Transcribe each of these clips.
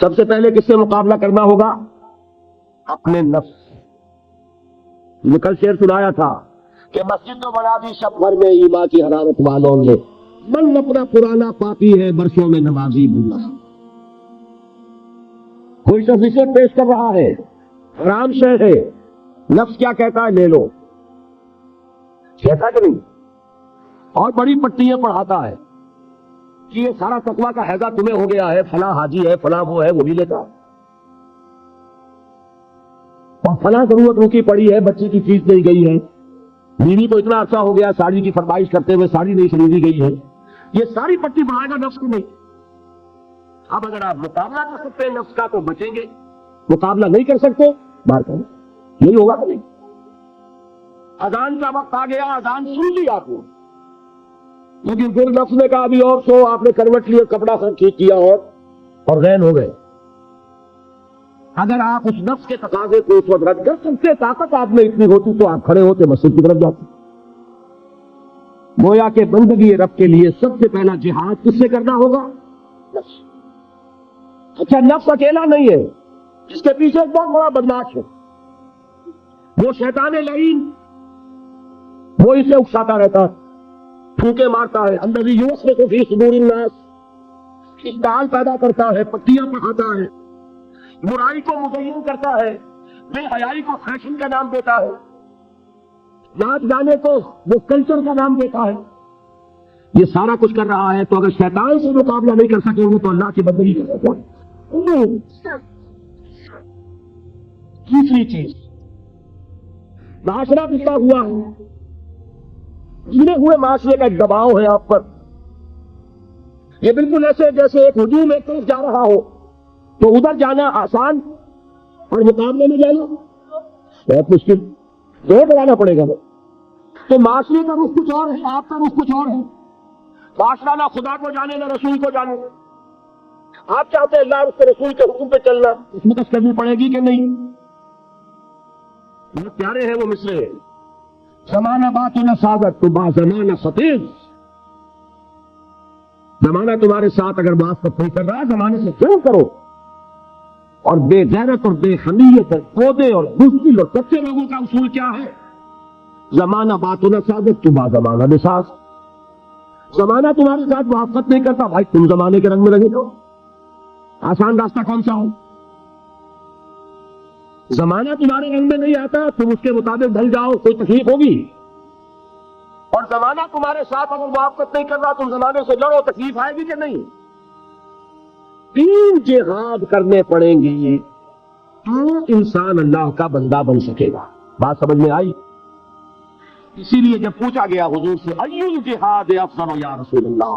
سب سے پہلے کس سے مقابلہ کرنا ہوگا؟ اپنے نفس۔ میں کل شعر سنایا تھا کہ مسجد تو بنا دی شب بھر میں ایمان کی حرارت والوں نے، من اپنا پرانا پاپی ہے برسوں میں نمازی بھولا۔ کوئی شخص اسے پیش کر رہا ہے، حرام شے ہے، نفس کیا کہتا ہے؟ لے لو، کہتا کہ نہیں؟ اور بڑی پٹیاں پڑھاتا ہے کہ یہ سارا تقویٰ کا حیضہ تمہیں ہو گیا ہے، فلاں حاجی ہے، فلاں وہ ہے، وہ بھی لیتا، اور فلاں ضرورت روکی پڑی ہے، بچے کی فیس نہیں گئی ہے، بیوی کو اتنا عرصہ ہو گیا ساڑی کی فرمائش کرتے ہوئے ساڑی نہیں خریدی گئی ہے، یہ ساری پٹی بڑھائے گا نفس کو نہیں۔ اب اگر آپ مقابلہ کر سکتے ہیں نفس کا تو بچیں گے، مقابلہ نہیں کر سکتے باہر کریں، یہی ہوگا کہ نہیں؟ اذان کا وقت آ گیا، اذان سن لی آپ نے، لیکن پھر نفس نے کہا ابھی اور سو، آپ نے کروٹ لیا، کپڑا سر ٹھیک کیا اور غین ہو گئے۔ اگر آپ اس نفس کے تقاضے کو اس وقت رد کر سکتے، طاقت آپ میں اتنی ہوتی تو آپ کھڑے ہوتے مسجد کی طرف جاتے۔ گویا کہ بندگی رب کے لیے سب سے پہلا جہاد کس سے کرنا ہوگا؟ نفس۔ اچھا، نفس اکیلا نہیں ہے، اس کے پیچھے ایک بہت بڑا بدماش ہے، وہ شیطان لعین، وہ اسے اکساتا رہتا ہے، پھونکے مارتا ہے، الذی یوسوس فی صدور الناس، اشتعال پیدا کرتا ہے، پٹیاں پڑھاتا ہے، برائی کو مزین کرتا ہے، بے حیائی کو فیشن کا نام دیتا ہے، ناچ گانے کو وہ کلچر کا نام دیتا ہے، یہ سارا کچھ کر رہا ہے۔ تو اگر شیطان سے مقابلہ نہیں کر سکیں گے تو اللہ کی بندگی کر سکتے ہیں۔ تیسری چیز، معاشرہ کتنا ہوا ہے، گرے ہوئے معاشرے کا ایک دباؤ ہے آپ پر، یہ بالکل ایسے جیسے ایک ہجوم ایک طرف جا رہا ہو تو ادھر جانا آسان اور مقابلے میں جانا بہت مشکل، زور لگانا پڑے گا۔ تو معاشرے کا رخ کچھ اور ہے، آپ کا رخ کچھ اور ہے۔ معاشرہ نہ خدا کو جانے نہ رسول کو جانے، آپ چاہتے ہیں اللہ اس کے رسول کے حکم پہ چلنا، اس میں کچھ کرنی پڑے گی کہ نہیں؟ بہت پیارے ہیں وہ مصرے، زمانہ بات نہ سعادت تو با زمانہ خطیب، زمانہ تمہارے ساتھ اگر بات نہیں کر رہا، زمانے سے کیوں کرو۔ اور بے غیرت اور بے حمیت اور پودے اور بزدل اور کچے لوگوں کا اصول کیا ہے؟ زمانہ بات نہ سعادت تو با زمانہ نساز، زمانہ تمہارے ساتھ موافقت نہیں کرتا، بھائی تم زمانے کے رنگ میں رہے ہو۔ آسان راستہ کون سا ہو؟ زمانہ تمہارے رنگ میں نہیں آتا، تم اس کے مطابق ڈھل جاؤ، کوئی تکلیف ہوگی، اور زمانہ تمہارے ساتھ اگر موافقت نہیں کر رہا تم زمانے سے لڑو، تکلیف آئے گی کہ نہیں؟ تین جہاد کرنے پڑیں گے تو انسان اللہ کا بندہ بن سکے گا۔ بات سمجھ میں آئی؟ اسی لیے جب پوچھا گیا حضور سے ای الجہاد افضل یا رسول اللہ،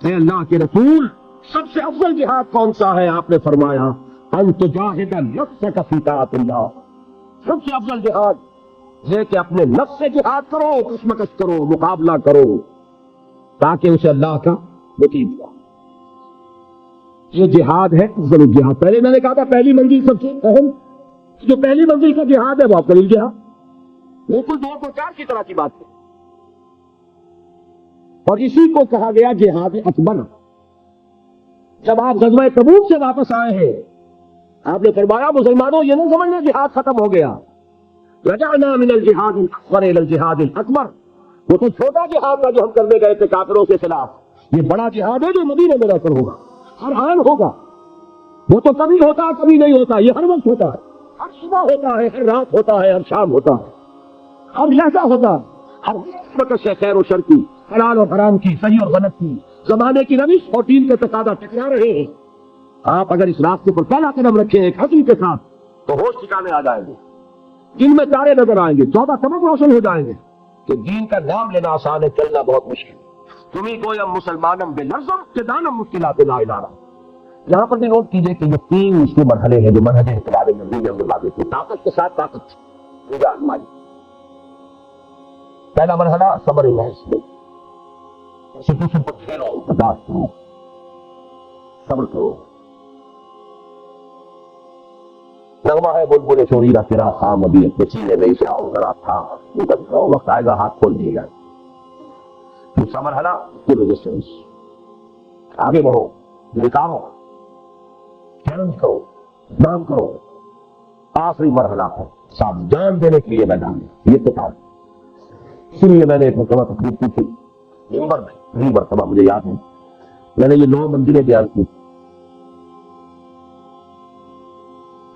اے اللہ کے رسول سب سے افضل جہاد کون سا ہے؟ آپ نے فرمایا ان تجاہد نفسک فی طاعت اللہ، سب سے افضل جہاد یہ کہ اپنے نفس سے جہاد کرو، کشمکش کرو، مقابلہ کرو، تاکہ اسے اللہ کا نتیجہ ہو۔ یہ جہاد ہے افضل الجہاد۔ پہلے میں نے کہا تھا پہلی منزل سب سے اہم، جو پہلی منزل کا جہاد ہے وہ افضل الجہاد، بالکل 2 کی طرح کی بات ہے، اور اسی کو کہا گیا جہاد اکبر۔ جب آپ غزوہ تبوک سے واپس آئے ہیں، آپ نے فرمایا مسلمانوں یہ نہ سمجھنا جہاد ختم ہو گیا، رجعنا من الجہاد الاکبر الى الجہاد الاکبر، وہ تو چھوٹا جہاد تھا جو ہم کرنے گئے تھے کافروں کے خلاف، یہ بڑا جہاد ہے جو مدینے میں رہ کر ہوگا، ہر آن ہوگا، وہ تو کبھی ہوتا کبھی نہیں ہوتا، یہ ہر وقت ہوتا ہے، ہر صبح ہوتا ہے، ہر رات ہوتا ہے، ہر شام ہوتا ہے، ہر لہجہ ہوتا ہے، ہر وقت سے خیر و شر کی، حلال اور حرام کی، صحیح اور غلط کی، زمانے کی روش اور دین کے تقاضا ٹکرا رہے ہیں۔ آپ اگر اس راستے پر پہلا قدم رکھیں ایک حسن کے ساتھ تو ہوش ٹھکانے آ جائیں گے، دن میں تارے نظر آئیں گے، 14 سبق روشن ہو جائیں گے کہ دین کا نام لینا آسان ہے، چلنا بہت مشکل۔ تمہیں کوئی مسلمانم بے لرزم کے دانم مشکلات لا الہ۔ یہاں پر بھی نوٹ کیجئے کہ یہ 3 اس کے مرحلے ہیں جو منہج انقلاب نبوی میں ہم نے واضح کی، طاقت کے ساتھ طاقت پوجا آزمائی۔ پہلا مرحلہ صبر محض میں، سچویشن پر کھیلو، برداشت کرو، صبر کرو۔ نغمہ ہے بلبل شوریرہ تیرا خام ابھی اپنے سینے میں اسے آؤ ذرا تھا، وقت آئے گا ہاتھ کھول دیے گا۔ دوسرا مرحلہ ریزسٹنس، آگے بڑھو، نکالو، چیلنج کرو، نام کرو، آخری مرحلہ ہے، صاحب جان دینے کے لیے میدان ہے یہ کتاب۔ اسی لیے میں نے ایک مرتبہ تقریر کی تھی منبر میں، پہلی مرتبہ مجھے یاد ہے، میں نے یہ 9 منزلیں بیان کی،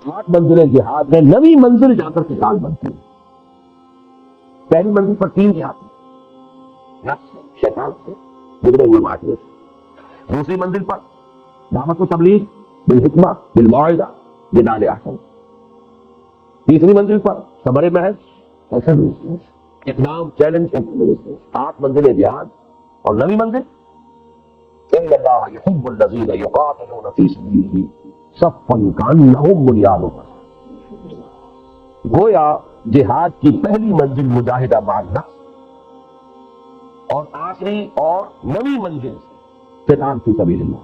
8 منزلیں جہاد میں، 9ویں منزل جا کر کتاب بنتی ہے۔ پہلی منزل پر 3 جہاد، نفس سے، شیطان سے، بگڑے ہوئے معاشرے سے۔ دوسری منزل پر دعوت و تبلیغ بالحکمہ بالموعظہ جدال احسن۔ تیسری منزل پر صبر محض، اقدام، چیلنج، 8 منزلیں جہاد، اور 9ویں منزل ان اللہ یحب الذین یقاتلون فی سبیلہ صفا کانہم بنیان مرصوص۔ گویا جہاد کی پہلی منزل مجاہدہ مع النفس، اور آخری اور 9ویں منزل قتال فی سبیل اللہ۔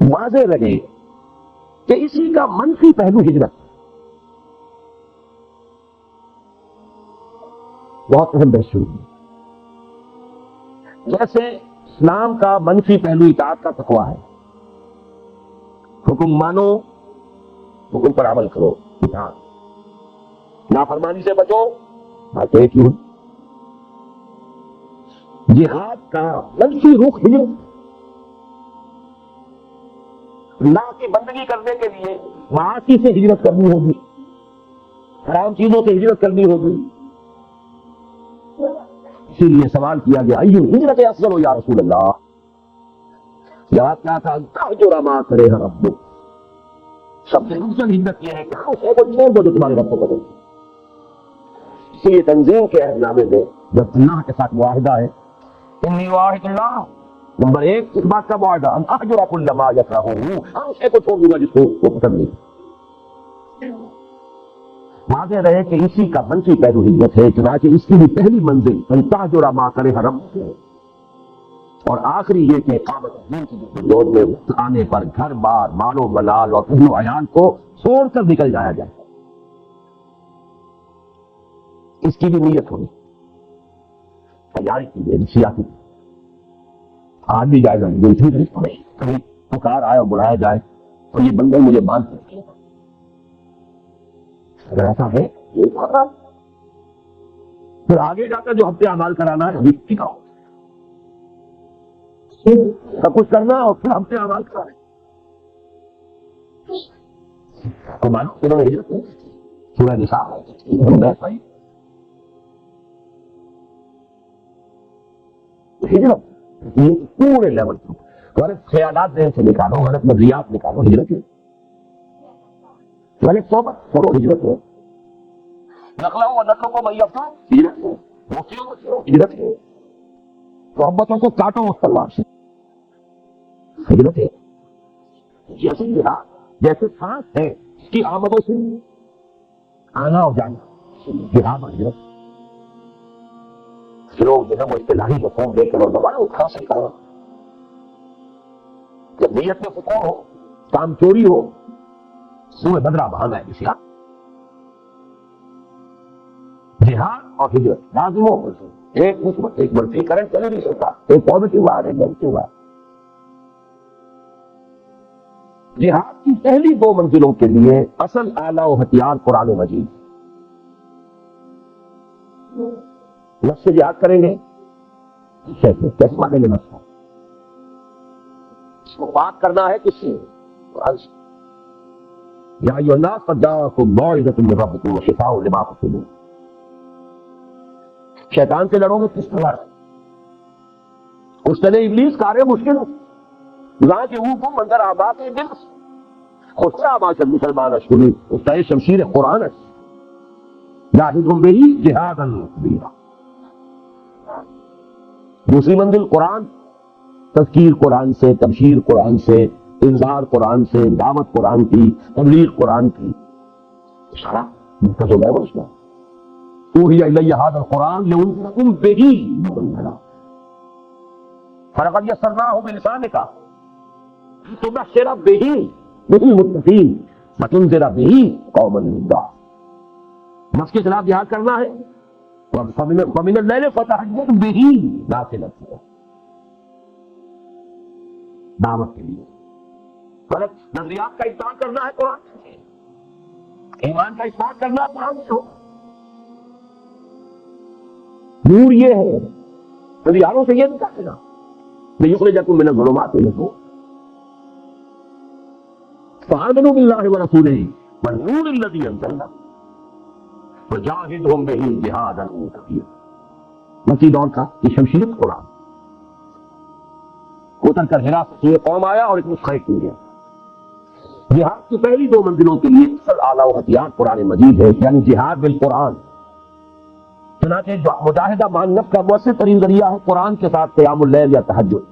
واضح رہے کہ اسی کا منفی پہلو ہجرت، بہت اہم بحث شروع ہوئی۔ جیسے اسلام کا منفی پہلو اطاعت کا تقویٰ ہے، حکم مانو، حکم پر عمل کرو، اطاعت، نافرمانی سے بچو، بات ایک ہی۔ جہاد کا منفی رخ ہجرت، اللہ کی بندگی کرنے کے لیے معاصی سے ہجرت کرنی ہوگی، حرام چیزوں سے ہجرت کرنی ہوگی۔ اسی لیے سوال کیا گیا ایو ہجرت افضل ہو یا رسول اللہ؟ جواب کیا تھا؟ تہجر ما کرے ربک، سب سے افضل ہجرت یہ ہے کہ ہم اسے کو چھوڑ دو جو تمہارے رب کو پسند۔ اسی لیے تنظیم کے عہد نامے میں جب اللہ کے ساتھ معاہدہ ہے، انی واحد اللہ، نمبر 1 اس بات کا معاہدہ ان احجر کل ما یکرہ، ہم اسے کو چھوڑ دوں گا جس کو وہ پسند نہیں۔ واضح رہے کہ اسی کا منفی پہلو ہجرت ہے، چنانچہ اس کی بھی پہلی منزل ان تہجر ما کرہ ربک ہے، اور آخری یہ کہ اقامت دین کی جدوجہد میں وقت آنے پر گھر بار، مال و ملال اور اہل و عیال کو چھوڑ کر نکل جایا جائے۔ اس کی بھی نیت ہونی، تیاری کی جائے، سیاسی۔ آج بھی جائے گا کبھی پکار آئے اور بلایا جائے اور یہ بندے مجھے باندھ کر، اگر ایسا ہے پھر آگے جا کر جو ہفتے اعمال کرانا ہے ابھی سکھاؤ، سب کچھ کرنا اور پھر ہفتے اعمال کرانے تو مانو انہوں نے ہجرت نہیں کی۔ سورہ نساء ہجرت یہ پورے لیول پر غلط خیالات ذہن سے نکالو، غلط نظریات نکالو، ہجرت ہے۔ غلط صحبت چھوڑو، ہجرت ہے۔ نقلوں و نقلوں کو میفتو، ہجرت ہے۔ مفتیوں کو چھوڑو، ہجرت ہے۔ محبتوں کو کاٹو تلوار سے، ہجرت ہے۔ جیسے جہاد، جیسے سانس ہے اس کی آمدوں سے آنا اور جانا، جہاد اور ہجرت۔ لوگ جو ہے وہ اصطلاحی مفہوم دے کر اور دوبارہ اٹھا سکتا ہے۔ جب نیت میں سکون ہو، کام چوری ہو، سوئے بدرہ بہانا ہے کسی کا۔ جہاد اور ہجرت لازم ہو، ایک مثبت ایک منفی کرنٹ چلے نہیں سکتا، ایک پازیٹو بات ایک نیگیٹو بات۔ جہاد کی پہلی 2 منزلوں کے لیے اصل آلہ و ہتھیار قرآن مجید۔ نفس سے جہاد کریں گے کیسے مانیں گے؟ نفس اس کو پاک کرنا ہے کس سے؟ یا ایھا الناس قد جاءکم موعظۃ من ربکم وشفاء لما فی الصدور۔ شیطان سے لڑو گے کس طرح؟ اس نے ابلیس کارے مشکل لا کے اوپر منظر آباد ہے دل خود آباد مسلمان اشکری اس کا شمشیر قرآن ہے، جاہدہم بہ جہادا کبیرا۔ دوسری منزل قرآن، تذکیر قرآن سے، تبشیر قرآن سے، انذار قرآن سے، دعوت قرآن کی، تبلیغ قرآن کی، سارا مرکز ہو گیا وہ اس میں۔ اوحی الی ھذا القرآن لانذرکم بہ فلقد یسرناہ بلسانک لتبشر بہ المتقین وتنذر بہ قوما لدا۔ نفس کے خلاف جہاد کرنا ہے، ومن اللیل فتہجد بہ نافلۃ، دعوت کے لیے. غلط نظریات کا اطلاع کرنا ہے قرآن سے، ایمان کا اطلاع کرنا ہے قرآن سے. نور یہ ہے، نظریاتوں سے یہ نہیں کہے گا لِيُخْرِجَكُم مِّنَ الظُّلُمَاتِ إِلَى النُّورِ فَآمِنُوا بِاللَّهِ وَرَسُولِهِ وَالنُّورِ الَّذِي أَنزَلْنَا وَجَاهِدْهُمْ بِهِ جِهَادًا كَبِيرًا. مکی دور کا یہ شمشیر قرآن اتر کر ہرا سے یہ قوم آیا اور ایک نسخہ کی گیا. جہاد کی پہلی دو منزلوں کے لیے اصل اعلیٰ و ہتھیار قرآن مجید ہے، یعنی جہاد بالقرآن. چنانچہ جو مجاہدہ مان نفس کا مؤثر ترین ذریعہ ہے قرآن کے ساتھ قیام اللیل یا تہجد،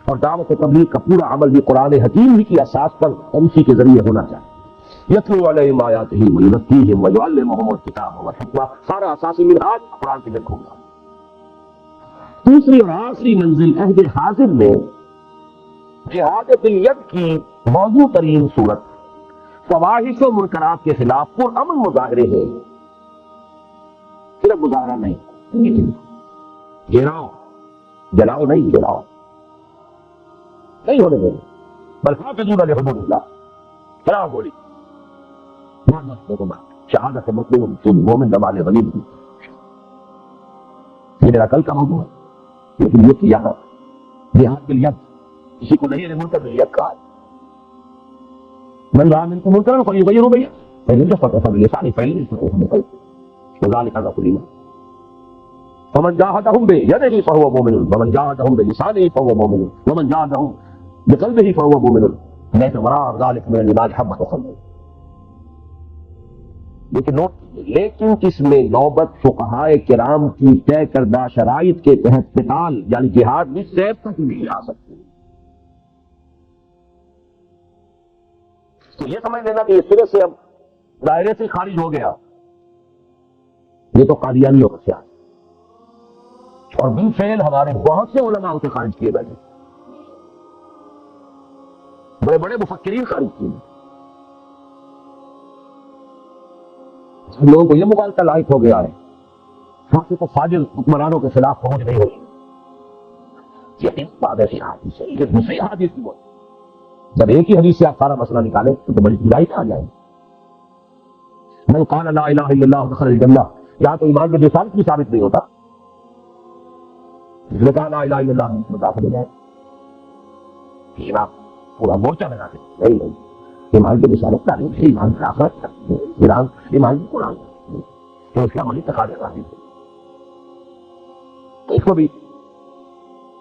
اور دعوت و تبلیغ کا پورا عمل بھی قرآن حکیم ہی کی اساس پر اور اسی کے ذریعے ہونا چاہیے. یتلو علیہم آیاتہ ویزکیہم ویعلمہم الکتاب والحکمہ، سارا اساسی منہاج قرآن سے دیکھوں گا. دوسری اور آخری منزل عہد حاضر میں جہاد بالیت کی موضوع ترین صورت فواحش و منکرات کے خلاف پرامن مظاہرے ہیں. صرف مظاہرہ نہیں، گراؤ جلاؤ نہیں، گراؤ نہیں ہونے دیں، بل حافظون لحدود اللہ. چلاؤ گولی، شہادت مطلوب مومن دمال غنی. یہ میرا کل کا موضوع ہے، لیکن یہ کیا ہے جہاد بالیت. کسی کو نہیں منکر بالیت کہا. من رأى منكم منكرا فليغيره بيده فإن لم يستطع فبلسانه فإن لم يستطع فبقلبه وذلك ضعف الإيمان. فمن جاهدهم بيده فهو مؤمن ومن جاهدهم بلسانه فهو مؤمن ومن جاهدهم بقلبه فهو مؤمن ليس وراء ذلك من الإيمان حبة خردل. لیکن اس میں نوبت فقہائے کرام کی طے کردہ شرائط کے تحت قتال یعنی جہاد بھی سیف تک نہیں آ سکتی. تو یہ سمجھ لینا کہ اس طرح سے اب دائرے سے خارج ہو گیا، یہ تو قادیانیوں کا خیال. اور بالفعل ہمارے بہت سے علماء اسے خارج کیے بیٹھے، بڑے بڑے مفکرین خارج کیے. لوگوں کو یہ مغالطہ لاحق ہو گیا ہے فاسق و فاجر حکمرانوں کے خلاف پہنچ نہیں ہوئی. یہ بات ایسی حادث ہے، یہ دوسری حادث کی بات. جب ایک ہی حدیث سے آپ سارا مسئلہ نکالیں تو بڑی برائی آ جائے. من قال لا الہ الا اللہ دخل الجنہ، یہاں تو ایمان کے رسالت بھی ثابت نہیں ہوتا. جس نے کہا لا الہ الا اللہ داخل ہو جائے، ایمان پورا مورچہ لگا کے نہیں. ایمان کی رسالت تعلیم ہے، ایمان کی آخرت، ایمان کی قرآن تو اس کا عملی تقاضے راضی ہے. تو اس کو بھی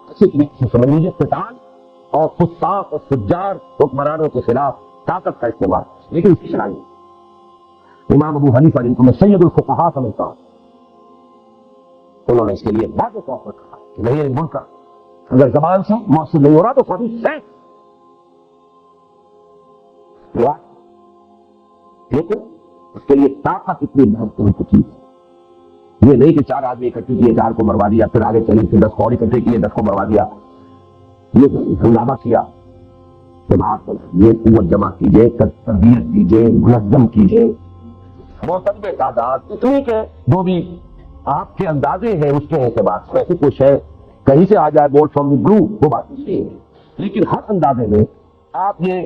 اچھی طریقے سے سمجھ لیجیے. قتال اور فساق اور فجار حکمرانوں کے خلاف طاقت کا استعمال، لیکن اس کی شرائط. امام ابو حنیفہ جن کو میں سید الفقہاء سمجھتا ہوں، انہوں نے اس کے لیے واضح طور پر کہا کہ نہیں، ملک اگر زبان سے مؤثر نہیں ہو رہا تو فوری سیف. لیکن اس کے لیے طاقت اتنی مہتوپورن چیز ہے. یہ نہیں کہ 4 آدمی اکٹھے کیے، 4 کو مروا دیا، پھر آگے چلے، پھر 10 کو اور اکٹھے کیے، 10 کو مروا دیا. یہ ہنگامہ کیا، یہ قوت جمع کیجیے، تربیت کیجیے، منظم کیجیے، معتدل تعداد اتنی کہ جو بھی آپ کے اندازے ہیں اس کے اعتبار سے ایسی کوئی شے کہیں سے آ جائے بولٹ فرام دی بلو، وہ بات نہیں ہے. لیکن ہر اندازے میں آپ یہ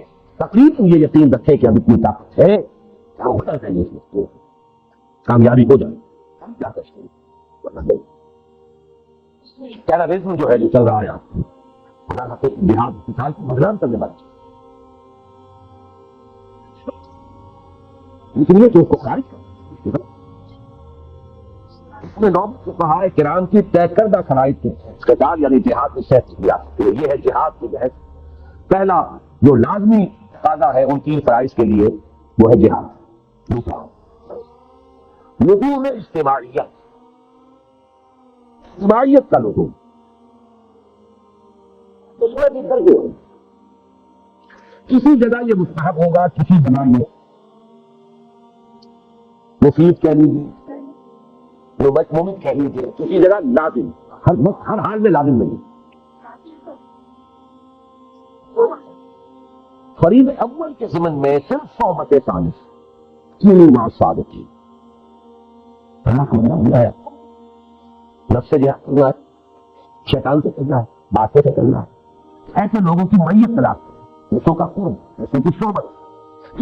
تقریباً یہ یقین رکھیں کہ اب اتنی طاقت ہے کامیابی ہو جائے. ٹیررزم جو ہے جو چل رہا ہے جہاد مثال کو بدنام کرنے والا، لیکن یہ کہ اس کو خارج کر اس میں نوبت فقہائے کرام کی طے کردہ شرائط کے قتال یعنی جہاد میں سیف کیا. یہ ہے جہاد کی بحث. پہلا جو لازمی تقاضا ہے ان 3 فرائض کے لیے وہ ہے جہاد. دوسرا لزوم اجتماعیت، اجتماعیت کا لزوم. اس میں بھی درجے ہیں، کسی جگہ یہ مستحب ہوگا، کسی جگہ یہ مفید کہہ لیجیے، ممت کہہ لیجیے، کسی جگہ لازم. ہر حال میں لازم نہیں. فرید اول کے ضمن میں صرف صحبت ثالث کینی مع صادقین. اللہ کا مطلب ہے نفس سے جہاد کرنا ہے، شیطان سے کرنا ہے، باتیں سے کرنا ہے، ایسے لوگوں کی میت تلاش کریں، ایسوں کا قرب، ایسوں کی صحبت،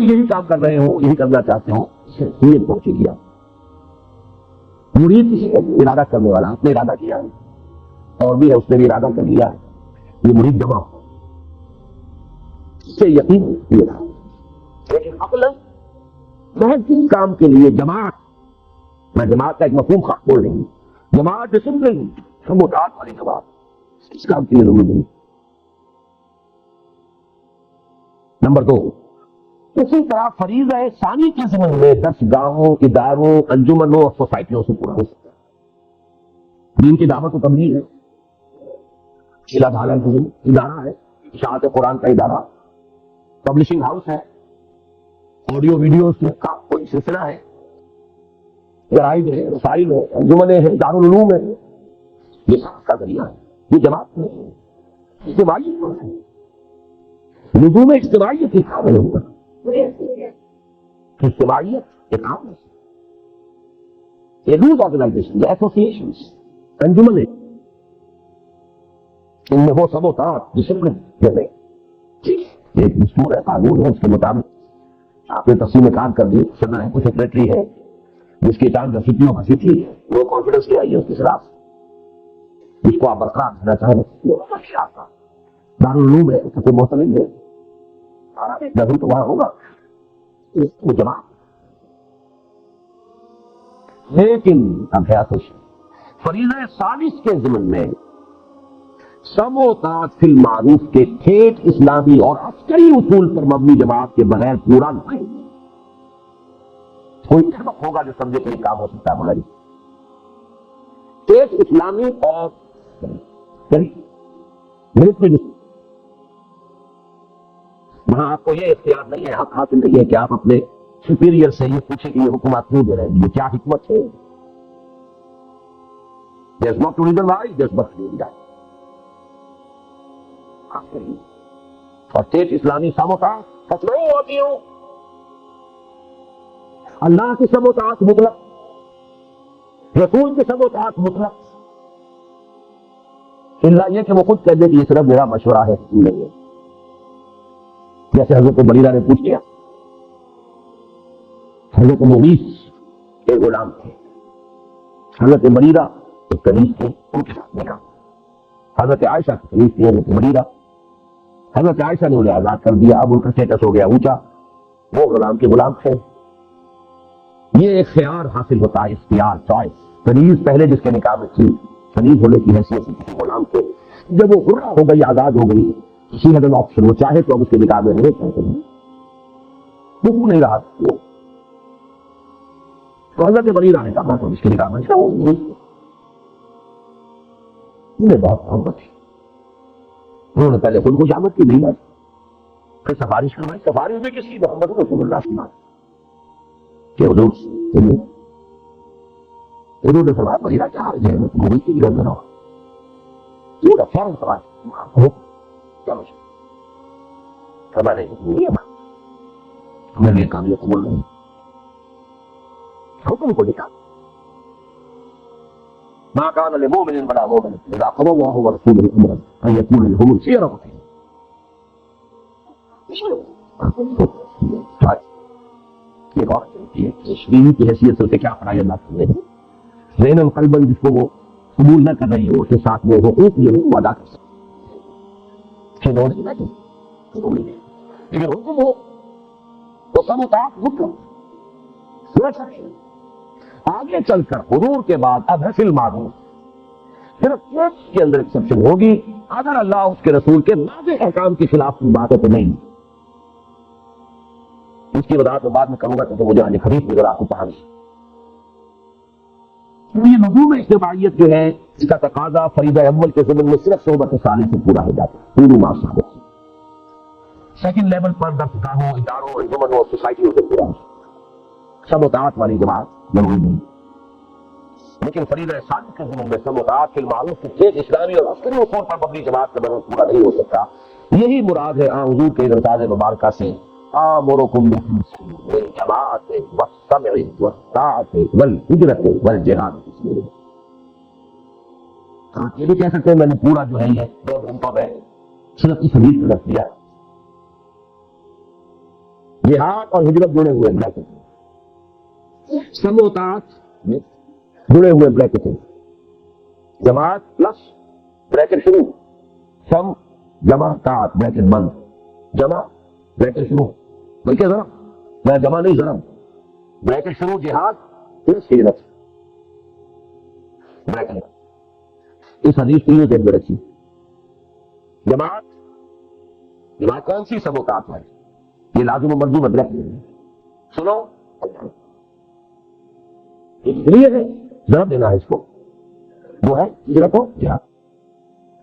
یہی کام کر رہے ہو، یہی کرنا چاہتے ہو، نیت پہنچے گی آپ۔ مرید کسی ارادہ کرنے والا، آپ نے ارادہ کیا ہے اور بھی ہے، اس نے بھی ارادہ کر لیا ہے، یہ مرید جمع ہو، اس سے یقین یہ رہا۔ لیکن عقل محض کس کام کے لیے جماعت، میں جماعت کا ایک مفہوم خاص بول رہی ہوں، جماعت ڈسپلن سموٹات والی جماعت کس کام کے لیے ضروری نہیں۔ نمبر 2، اسی طرح فریضہ ثانی کے ضمن میں درسگاہوں، اداروں، انجمنوں اور سوسائٹیوں سے پورا ہو سکتا ہے۔ دین کی دعوت و تبلیغ ہے، شیلا دھالا ادارہ ہے، اشاعت قرآن کا ادارہ، پبلشنگ ہاؤس ہے، آڈیو ویڈیوز کا کوئی سلسلہ ہے، جرائد ہے، رسائل ہے، انجمنیں ہیں، دارالعلوم ہے، یہ سب کا ذریعہ ہے، یہ جماعت ہے، اجتماعیت ہے، لزوم اجتماعیت کی کام ہے، اجتماعیت یہ کام ہے، یہ لوز آرگنائزیشن، ایسوسیشنز، انجمنیں، ان میں وہ سب ہوتا ڈسپلن جیسے ایک دستور ہے، قانون ہے، اس کے مطابق آپ نے تقسیم کار کر دی، صدر ہے، کوئی سیکریٹری ہے، جس کی ٹانگ سٹیوں کا سٹی ہے، وہ کانفیڈنس لے آئیے اس کے خلاف، جس کو آپ برقرار رکھنا چاہیں، آپ کا دارالعلوم ہے، اس کا کوئی محتمل ہے، نظر تو وہاں ہوگا وہ جماعت۔ لیکن اب ہے فریضہ ثالث کے ضمن میں سم و طاعت فی المعروف کے ٹھیٹ اسلامی اور عسکری اصول پر مبنی جماعت کے بغیر پورا نہیں۔ کوئی سبق ہوگا جو سمجھے کہ یہ کام ہو سکتا ہے، مگر ٹھیٹ اسلامی اور ملٹری، وہاں آپ کو یہ اختیار نہیں ہے، حق حاصل نہیں ہے کہ آپ اپنے سپیریئر سے یہ پوچھیں کہ یہ حکومت کیوں دے رہے ہیں، یہ کیا حکمت ہے۔ There's not a reason why, there's but a reason. اور ٹھیٹ اسلامی سموتا فتلو ہوتی ہوں، اللہ کی سموتاعت مطلق، رسول کی سموتاعت مطلق، اللہ یہ کہ وہ خود کہہ دے کہ یہ صرف میرا مشورہ ہے، نہیں ہے۔ جیسے حضرت بریرہ نے پوچھ لیا، حضرت مغیث ایک غلام تھے، حضرت بریرہ ایک کنیز تھے، ان کے ساتھ نکاح، حضرت عائشہ کی کنیز تھی، حضرت بریرہ، حضرت عائشہ نے انہیں آزاد کر دیا، اب ان کا اسٹیٹس ہو گیا اونچا، وہ غلام کے غلام تھے۔ یہ ایک خیار حاصل ہوتا ہے، اختیار، چوائس۔ کنیز پہلے جس کے نکاح میں تھی، کنیز ہونے کی حیثیت سے کسی غلام کے، جب وہ حرہ ہو گئی، آزاد ہو گئی، اسی حد آپشن، وہ چاہے تو اب اس کے نکاح میں رہے، وہ نہیں رہا، تو حضرت بریرہ نے کہا تو اس کے نکاح میں انہیں بہت محبت تھی، انہوں نے پہلے خود خوش آمد کی نہیں بات، پھر سفارش کروائی، سفارش میں کس کی؟ محمد رسول اللہ کی بات کہ حضور نے فرمایا بریرہ کیا حال ہے، گوئی کی گرد نہ ہو، فوراً سوال چلو فرمایا نہیں ہے، میں نے کام یہ قبول نہیں، حکم کو لکھا ما كان لمؤمن ولا مؤمنة إذا قضى الله ورسوله أمرا أن يكون لهم الخيرة یہ بات تشریح کی حیثیت سے کیا پڑھائی اللہ کرتے ہیں، ذہن القلب جس کو وہ قبول نہ کر رہی ہو، اس کے ساتھ وہ حقوق جو ہے وہ ادا کر سکتے، لیکن حکم ہو تو سم و طاعت مطلق۔ آگے چل کر حضور کے بعد اب ہے فی المعروف، صرف ایک کے اندر ایکسپشن ہوگی، اگر اللہ اس کے رسول کے واضح احکام کے خلاف کی بات ہے تو نہیں، اس کی وضاحت میں بعد میں کروں گا کہ مجھے آنے خریف نظر آپ کو پڑھانی۔ یہ لزوم اجتماعیت جو ہے، اس کا تقاضا فریضہ اول کے ضمن میں صرف صحبت صالح سے پورا ہو جاتا ہے، پوری معصوم۔ سیکنڈ لیول پر درسگاہوں، اداروں، انجمنوں اور سوسائٹیوں سے پورا ہو، سم و طاعت والی جماعت ضروری نہیں، لیکن فریضہ ثالث کے ضمن میں سم و طاعت فی المعروف کی ٹھیک اسلامی اور عسکری اصول پر مبنی جماعت کا بغیر پورا نہیں ہو سکتا۔ یہی مراد ہے حضور کے الفاظ مبارکہ سے آمرکم بالجماعۃ والسمع والطاعۃ والہجرۃ والجہاد فی سبیل اللہ۔ یہ بھی کہہ سکتے ہیں میں نے پورا جو ہے یہ دو گھنٹوں میں صرف اس حدیث کو رکھ دیا. جہاد اور ہجرت جڑے ہوئے بریکٹ ہیں، سم و طاعت جڑے ہوئے بریکٹ ہیں. جماعت پلس بریکٹ شروع، سم جمع طاعت بریکٹ بند، جمع بریکٹ شروع، بلکہ ذرا میں جمع نہیں ذرا بریکٹ شروع جہاد پلس ہجرت بریکٹ. اس حدیث کو یہ ذہن میں رکھیے. جماعت جماعت کون سی سب اوقات ہے؟ یہ لازم و ملزوم ادرک سنو، اس لیے ہے ضرب دینا ہے اس کو، وہ ہے ہجرت و جہاد.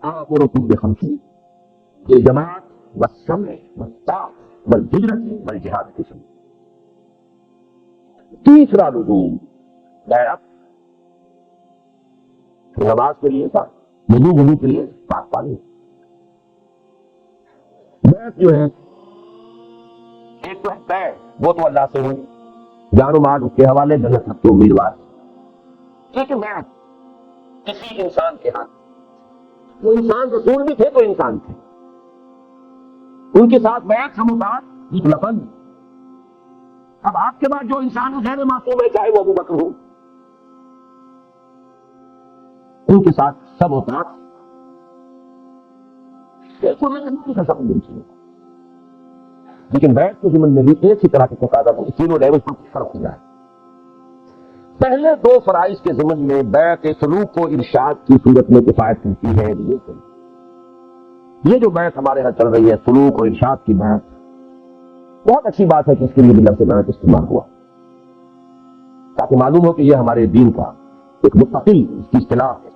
آمرکم بخمس، یہ جماعت والسمع والطاعت والہجرت والجہاد کی سمجھ. تیسرا لزوم بیعت، نماز کے لیے تھا، وضو کے لیے پاک پانی. بیعت جو ہے ایک تو ہے طے، وہ تو اللہ سے ہوئی، جان و مال اس کے حوالے، جنت سب کے امیدوار. ٹھیک ہے، بیعت کسی انسان کے ہاتھ، وہ انسان رسول بھی تھے تو انسان تھے، ان کے ساتھ بیعت سموعات مطلقاً. اب آپ کے بعد جو انسان غیر معصوم ہے، چاہے وہ ابوبکر ہو، ان کے ساتھ سب اوقات سب ملتی. لیکن بیعت کے ضمن میں بھی ایک ہی طرح کے تقاضا کو تینوں لیول پر فرق ہو جائے. پہلے دو فرائض کے ضمن میں بیعت سلوک و ارشاد کی صورت میں کفایت کرتی ہے. یہ جو بیعت ہمارے یہاں چل رہی ہے، سلوک و ارشاد کی بیعت، بہت اچھی بات ہے کہ اس کے لیے بھی لفظ بیعت استعمال ہوا، تاکہ معلوم ہو کہ یہ ہمارے دین کا ایک مستقل اس کی اصطلاح ہے.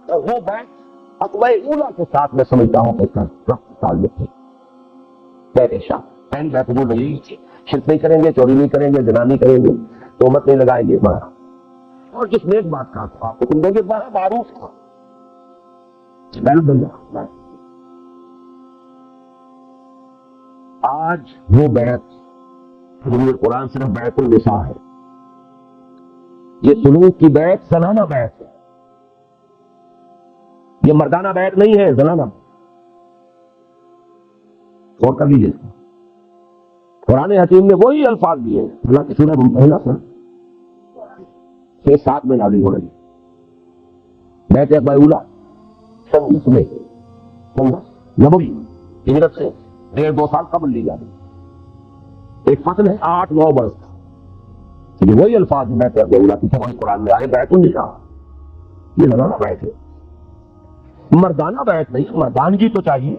اور وہ بیعت عقبہ اولا کے ساتھ میں سمجھتا ہوں کہ اس کا وقت تعلق ہے. بیعت شاہ پہلی بیعت جو نہیں، شرک نہیں کریں گے، چوری نہیں کریں گے، زنا نہیں کریں گے، تہمت نہیں لگائیں گے، اور جس نیک بات کا آپ کو تم دیں گے معروف تھا. آج وہ بیعت قرآن صرف بیعت النساء ہے. یہ سلوک کی بیعت زنانہ بیعت ہے، یہ مردانہ بیعت نہیں ہے، زنانہ. غور کر لیجیے، قرآن حکیم میں وہی الفاظ بھی ہیں. اللہ کی سورہ ممتحنہ 6-7 میں نازل ہو رہی ہے. بیعت عقبہ اولا سن 10 میں، سن 10 نبوی، ہجرت سے 1.5-2 سال قبل لی جا رہی. ایک فصل ہے 8-9 برس. یہ وہی الفاظ ہیں بیعت عقبہ اولا کی، وہی قرآن میں آئے. بیعت النساء یہ زنانہ بیعت ہے، مردانہ بیعت نہیں. مردانگی تو چاہیے،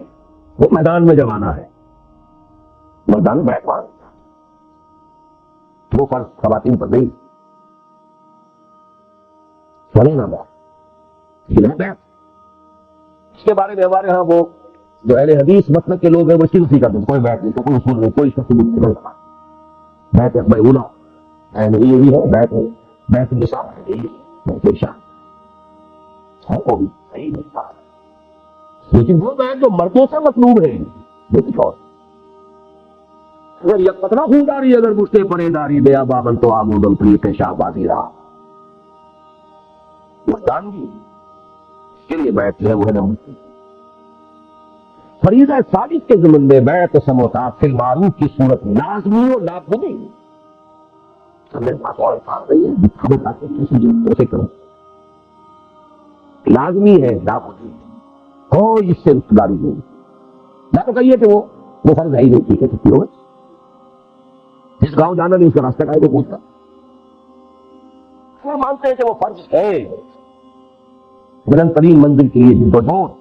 وہ میدان میں جب آنا ہے. مردانہ بیعت وہ فرض خواتین پر نہیں. زنانہ بیعت اس کے بارے میں ہمارے ہاں وہ جو اہل حدیث مسلک کے لوگ ہیں وہ اسی کا کوئی بیعت نہیں، کوئی اصول نہیں، کوئی شخص نہیں. بیعت عقبہ اولا یہ بھی ہے، بیعت النساء بیعت شاہ ہے، وہ بھی صحیح نہیں. لیکن وہ بیعت جو مردوں سے مطلوب ہے وہ کچھ اور. اگر یہ قطرہ خونڈاری اگر مجھتے پڑے داری بے آبابن تو آمودم طریق شاہ بازی رہا. مردانگی اس کے لیے بیعت جو ہے وہ ہے نمبر. فریضہ ثالث کے ضمن میں بیعت سموعات فی المعروف کی صورت لازمی و لابدی. میرے پاس اور الفاظ نہیں ہے، خبر تاکہ کیسے کروں. لازمی ہے، لابدی، کوئی اس سے رشتہ داری نہیں. نہ تو کہیے کہ وہ فرض ہے ہی نہیں. ٹھیک ہے، چھٹی ہوگا، جس گاؤں جانا نہیں اس کا راستہ کا ہے تو پوچھتا. وہ مانتے ہیں کہ وہ فرض ہے. بلند ترین منزل کے لیے جد و جہد،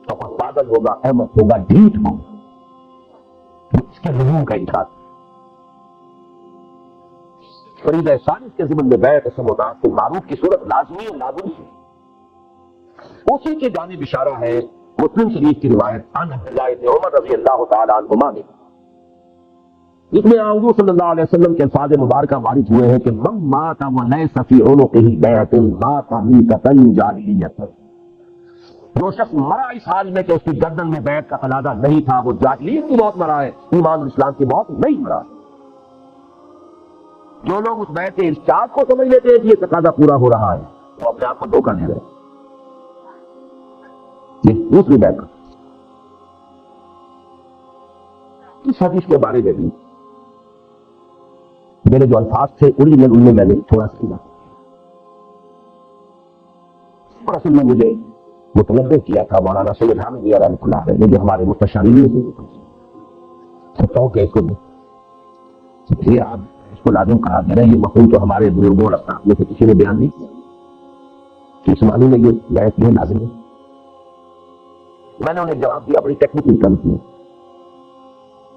تو کوئی پاگل ہوگا، احمد ہوگا، ڈھیٹ ہوگا، اس کے لزوم کا انکار. فریضہ ثالث کے ضمن میں بیعت سموعات فی المعروف کی صورت لازمی و لابدی ہے. اسی کی جانب اشارہ ہے مسلم شریف کی روایت عن عبداللہ بن عمر رضی اللہ تعالیٰ عنہما میں، اس میں حضور صلی اللہ علیہ وسلم کے الفاظ مبارکہ وارد ہوئے ہیں کہ من مات ولیس فی عنقہ بیعۃ مات میتۃ جاہلیۃ. جو شخص مرا اس حال میں کہ اس کی گردن میں بیعت کا قلادہ نہیں تھا، وہ جاہلیت کی موت مرا ہے، ایمان اور اسلام کی موت نہیں مرا. جو لوگ اس بیعت ارشاد کو سمجھ لیتے ہیں کہ یہ تقاضا پورا ہو رہا ہے، وہ اپنے آپ کو دھوکہ دے رہے ہیں. دوسری بیعت. اس حدیث کے بارے میں بھی میرے جو الفاظ تھے اوریجنل ان میں میں نے تھوڑا سا اضافہ کیا. اصل میں مجھے متنبع کیا تھا مولانا سید حامد میاں رحمۃ اللہ علیہ جو ہمارے مستشارین تھے. سکتا ہوں کہ اس کو یہ آپ اس کو لازم قرار دے رہے ہیں. یہ مفہوم تو ہمارے بزرگوں اور اپنا میں سے کسی نے بیان نہیں کیا کہ اس معنی میں یہ بیعت یہ لازم ہے. میں نے انہیں جواب دیا بڑی ٹیکنیکل ٹرمز میں.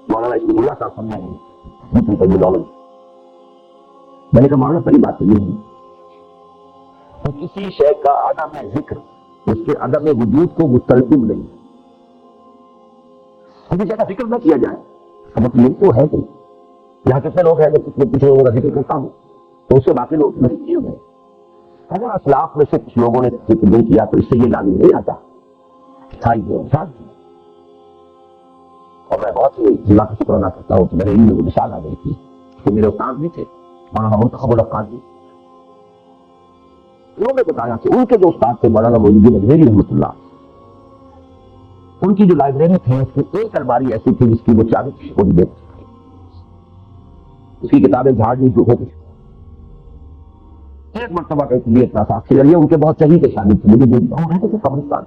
مولانا اس کو اللہ صاحب سمجھا میں نے کہا مولانا پہلی بات تو یہ ہے کہ کسی شے کا عدم ذکر اس کے عدم وجود کو مستلزم نہیں. کسی شے کا ذکر نہ کیا جائے مطلب یہ تو ہے کہ یہاں کتنے لوگ ہیں کتنے کچھ لوگوں کا ذکر کرتا ہوں تو اس سے باقی لوگ نہیں ہوئے. اگر اسلاف میں سے کچھ لوگوں نے ذکر نہیں کیا تو اس سے یہ لازم نہیں آتا تھا یہ انسان. اور میں بہت ہی اللہ کا شکر ادا کرتا ہوں کہ میرے علم میں وہ مثال آ گئی تھی کہ میرے استاد بھی تھے مولانا منتخب الافقان جی. انہوں نے بتایا کہ ان کے جو استاد تھے مولانا مودودی الدین اجمیری رحمۃ اللہ, ان کی جو لائبریری تھی اس کی ایک الماری ایسی تھی جس کی وہ چابی چھوڑ دیتی تھی. اس کی کتابیں جھاڑنی جو ہوتی. ایک مرتبہ کا لیے اتنا صاف کے ذریعے ان کے بہت صحیح کے شامل تھے. مجھے رہتے تھے قبرستان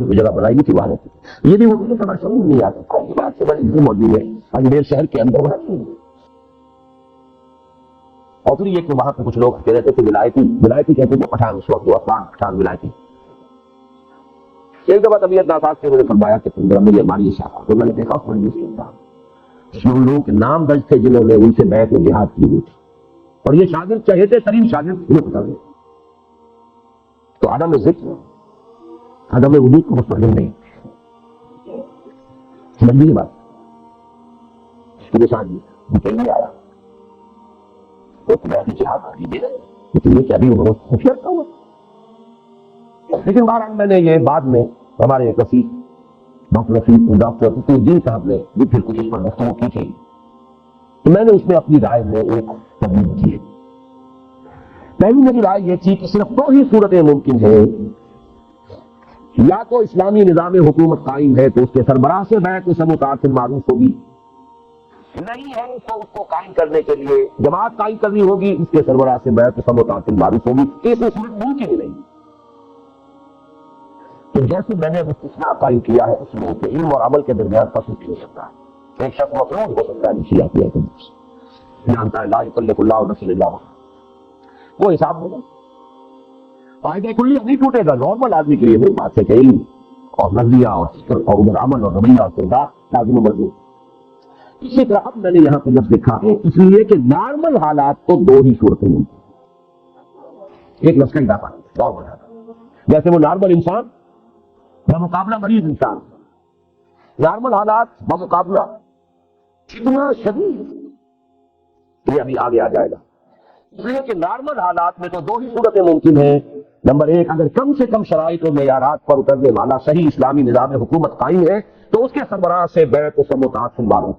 کی جگہ بنائی تھی وہاں رہتے تھے. یہ بھی مجھے سمجھ نہیں آتا بات سے بڑی موجود ہے اجمیر شہر کے اندر وہاں. اور پھر یہ کہ وہاں پہ کچھ لوگ کہہ رہتے تھے ولایتی کہتے تھے پٹھان اس وقت افغان پٹھان ولایتی. ایک دفعہ طبیعت ناساز سے مجھے فرمایا کہ میری ہماری شاخ تو میں نے دیکھا اس میں ان لوگوں کے نام درج تھے جنہوں نے ان سے بیعت و جہاد کی ہوئی تھی. اور یہ شاگرد چہیتے ترین شاگرد انہیں بتا دیں تو عدم ذکر عدم وجود کو مستلزم نہیں. سمجھ بات اس کے ساتھ مجھے نہیں آیا جہاد کر لیجیے لیکن یہ کہ ابھی وہ خوفیت کا ہوا. لیکن بہرحال میں نے یہ بعد میں ہمارے ایک وسیع ڈاکٹر الدین صاحب نے بھی پھر کچھ اس پر گفتگو کی تھی تو میں نے اس میں اپنی رائے میں ایک تبدیل کی. پہلی میری رائے یہ تھی کہ صرف دو ہی صورتیں ممکن ہیں. یا تو اسلامی نظام حکومت قائم ہے تو اس کے سربراہ سے بیعت سے متعارف معروف ہوگی, نہیں ہے تو اس کو قائم کرنے کے لیے جماعت قائم کرنی ہوگی, اس کے سربراہ سے بیعت سے متعارف معروف ہوگی. تیسری صورت ممکن ہی نہیں. تو جیسے میں نے استثناء قائم کیا ہے اس میں کہ علم اور عمل کے درمیان فصل بھی ہو سکتا ہے. ایک شخص مفروض ہو سکتا ہے جانتا ہے لا یکلف اللہ نفسا الا وسعہا, وہ حساب ہوگا. فائدہ کلیہ نہیں ٹوٹے گا. نارمل آدمی کے لیے وہی بات ہے کہ علم اور نظریہ اور فکر اور ادھر عمل اور رویہ اور کردار لازم مردود. اسی طرح اب میں نے یہاں پہ لفظ لکھا ہے اس لیے کہ نارمل حالات تو دو ہی صورتیں ملتی ہیں. ایک لفظ کا اضافہ نارمل حالات, جیسے وہ نارمل انسان بمقابلہ مریض انسان. نارمل حالات بمقابلہ کتنا شدید یہ ابھی آگے آ جائے گا. اس لیے کہ نارمل حالات میں تو دو ہی صورتیں ممکن ہیں. نمبر ایک, اگر کم سے کم شرائط و معیارات پر اترنے والا صحیح اسلامی نظام حکومت قائم ہے تو اس کے سربراہ سے بیعت و متعارف معروف